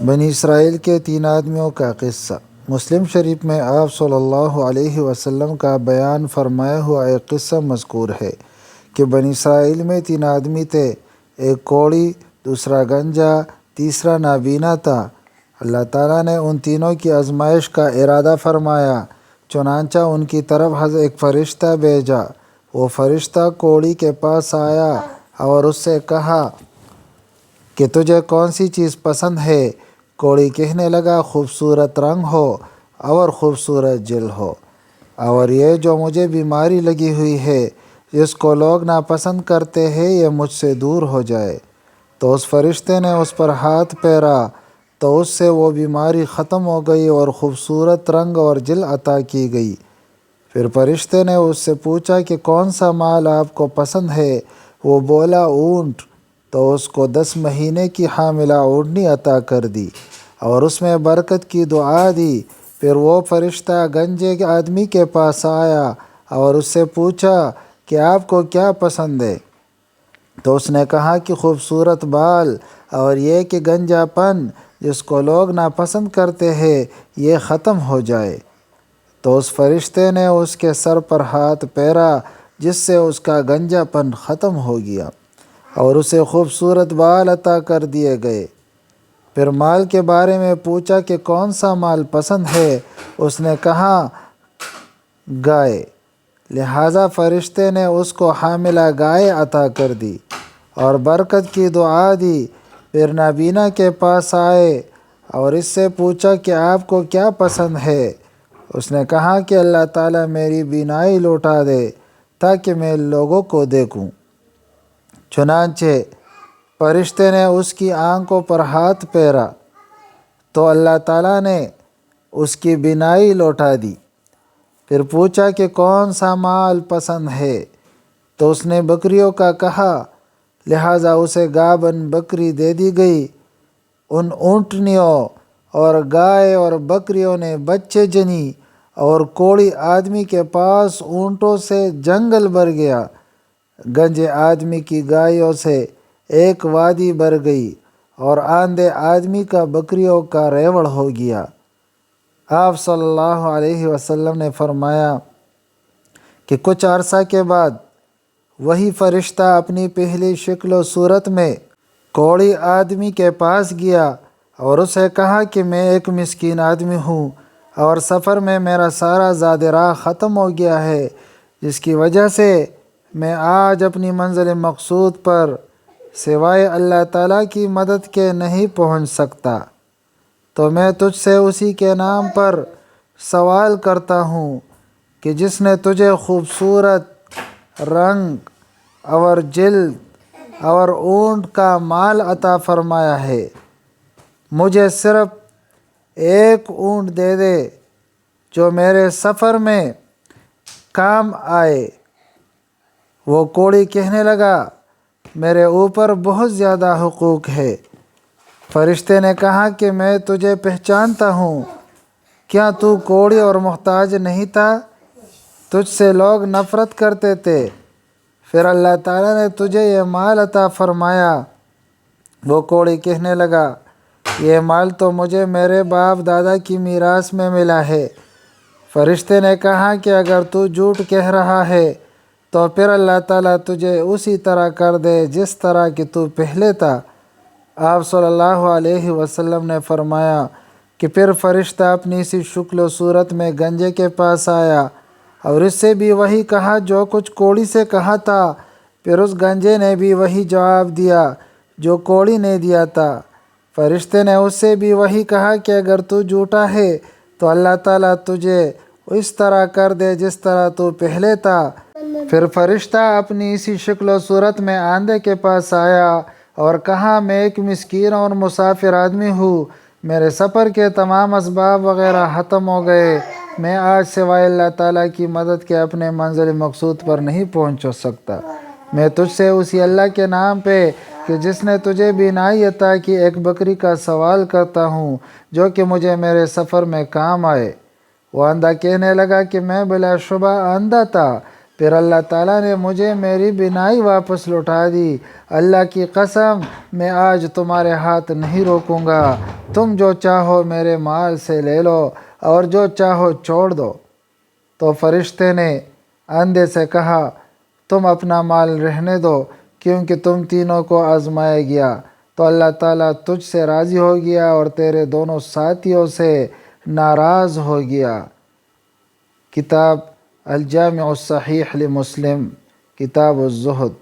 بنی اسرائیل کے 3 آدمیوں کا قصہ۔ مسلم شریف میں آپ صلی اللہ علیہ وسلم کا بیان فرمایا ہوا ایک قصہ مذکور ہے کہ بنی اسرائیل میں 3 آدمی تھے، ایک کوڑی، دوسرا گنجا، تیسرا نابینا تھا۔ اللہ تعالیٰ نے ان تینوں کی آزمائش کا ارادہ فرمایا، چنانچہ ان کی طرف ایک فرشتہ بھیجا۔ وہ فرشتہ کوڑی کے پاس آیا اور اس سے کہا کہ تجھے کون سی چیز پسند ہے؟ کوڑی کہنے لگا خوبصورت رنگ ہو اور خوبصورت جلد ہو، اور یہ جو مجھے بیماری لگی ہوئی ہے جس کو لوگ ناپسند کرتے ہیں یہ مجھ سے دور ہو جائے۔ تو اس فرشتے نے اس پر ہاتھ پھیرا تو اس سے وہ بیماری ختم ہو گئی اور خوبصورت رنگ اور جلد عطا کی گئی۔ پھر فرشتے نے اس سے پوچھا کہ کون سا مال آپ کو پسند ہے؟ وہ بولا اونٹ۔ تو اس کو 10 مہینے کی حاملہ اونٹنی عطا کر دی اور اس میں برکت کی دعا دی۔ پھر وہ فرشتہ گنجے کے آدمی کے پاس آیا اور اس سے پوچھا کہ آپ کو کیا پسند ہے؟ تو اس نے کہا کہ خوبصورت بال اور یہ کہ گنجا پن جس کو لوگ ناپسند کرتے ہیں یہ ختم ہو جائے۔ تو اس فرشتے نے اس کے سر پر ہاتھ پھیرا جس سے اس کا گنجا پن ختم ہو گیا اور اسے خوبصورت بال عطا کر دیے گئے۔ پھر مال کے بارے میں پوچھا کہ کون سا مال پسند ہے؟ اس نے کہا گائے، لہٰذا فرشتے نے اس کو حاملہ گائے عطا کر دی اور برکت کی دعا دی۔ پھر نابینا کے پاس آئے اور اس سے پوچھا کہ آپ کو کیا پسند ہے؟ اس نے کہا کہ اللہ تعالیٰ میری بینائی لوٹا دے تاکہ میں لوگوں کو دیکھوں۔ چنانچہ فرشتے نے اس کی آنکھوں پر ہاتھ پھیرا تو اللہ تعالیٰ نے اس کی بینائی لوٹا دی۔ پھر پوچھا کہ کون سا مال پسند ہے؟ تو اس نے بکریوں کا کہا، لہٰذا اسے گابن بکری دے دی گئی۔ ان اونٹنیوں اور گائے اور بکریوں نے بچے جنی اور کوڑی آدمی کے پاس اونٹوں سے جنگل بھر گیا۔ گنجے آدمی کی گایوں سے ایک وادی بھر گئی اور آندھے آدمی کا بکریوں کا ریوڑ ہو گیا۔ آپ صلی اللہ علیہ وسلم نے فرمایا کہ کچھ عرصہ کے بعد وہی فرشتہ اپنی پہلی شکل و صورت میں کوڑی آدمی کے پاس گیا اور اسے کہا کہ میں ایک مسکین آدمی ہوں اور سفر میں میرا سارا زاد راہ ختم ہو گیا ہے، جس کی وجہ سے میں آج اپنی منزل مقصود پر سوائے اللہ تعالیٰ کی مدد کے نہیں پہنچ سکتا۔ تو میں تجھ سے اسی کے نام پر سوال کرتا ہوں کہ جس نے تجھے خوبصورت رنگ اور جلد اور اونٹ کا مال عطا فرمایا ہے، مجھے صرف ایک اونٹ دے دے جو میرے سفر میں کام آئے۔ وہ کوڑی کہنے لگا میرے اوپر بہت زیادہ حقوق ہے۔ فرشتے نے کہا کہ میں تجھے پہچانتا ہوں، کیا تو کوڑی اور محتاج نہیں تھا؟ تجھ سے لوگ نفرت کرتے تھے، پھر اللہ تعالیٰ نے تجھے یہ مال عطا فرمایا۔ وہ کوڑی کہنے لگا یہ مال تو مجھے میرے باپ دادا کی میراث میں ملا ہے۔ فرشتے نے کہا کہ اگر تو جھوٹ کہہ رہا ہے تو پھر اللہ تعالیٰ تجھے اسی طرح کر دے جس طرح کہ تو پہلے تھا۔ آپ صلی اللہ علیہ وسلم نے فرمایا کہ پھر فرشتہ اپنی سی شکل و صورت میں گنجے کے پاس آیا اور اس سے بھی وہی کہا جو کچھ کوڑی سے کہا تھا۔ پھر اس گنجے نے بھی وہی جواب دیا جو کوڑی نے دیا تھا۔ فرشتے نے اس سے بھی وہی کہا کہ اگر تو جھوٹا ہے تو اللہ تعالیٰ تجھے اس طرح کر دے جس طرح تو پہلے تھا۔ پھر فرشتہ اپنی اسی شکل و صورت میں آندھے کے پاس آیا اور کہا میں ایک مسکین اور مسافر آدمی ہوں، میرے سفر کے تمام اسباب وغیرہ ختم ہو گئے، میں آج سوائے اللہ تعالیٰ کی مدد کے اپنے منزل مقصود پر نہیں پہنچ سکتا۔ میں تجھ سے اسی اللہ کے نام پہ کہ جس نے تجھے بینائی عطا کی ایک بکری کا سوال کرتا ہوں جو کہ مجھے میرے سفر میں کام آئے۔ وہ اندھا کہنے لگا کہ میں بلا شبہ اندھا تھا، پھر اللہ تعالیٰ نے مجھے میری بینائی واپس لوٹا دی۔ اللہ کی قسم میں آج تمہارے ہاتھ نہیں روکوں گا تم جو چاہو میرے مال سے لے لو اور جو چاہو چھوڑ دو۔ تو فرشتے نے اندھے سے کہا تم اپنا مال رہنے دو کیونکہ تم تینوں کو آزمایا گیا، تو اللہ تعالیٰ تجھ سے راضی ہو گیا اور تیرے دونوں ساتھیوں سے ناراض ہو گیا۔ کتاب الجامع الصحیح لمسلم، کتاب الزہد۔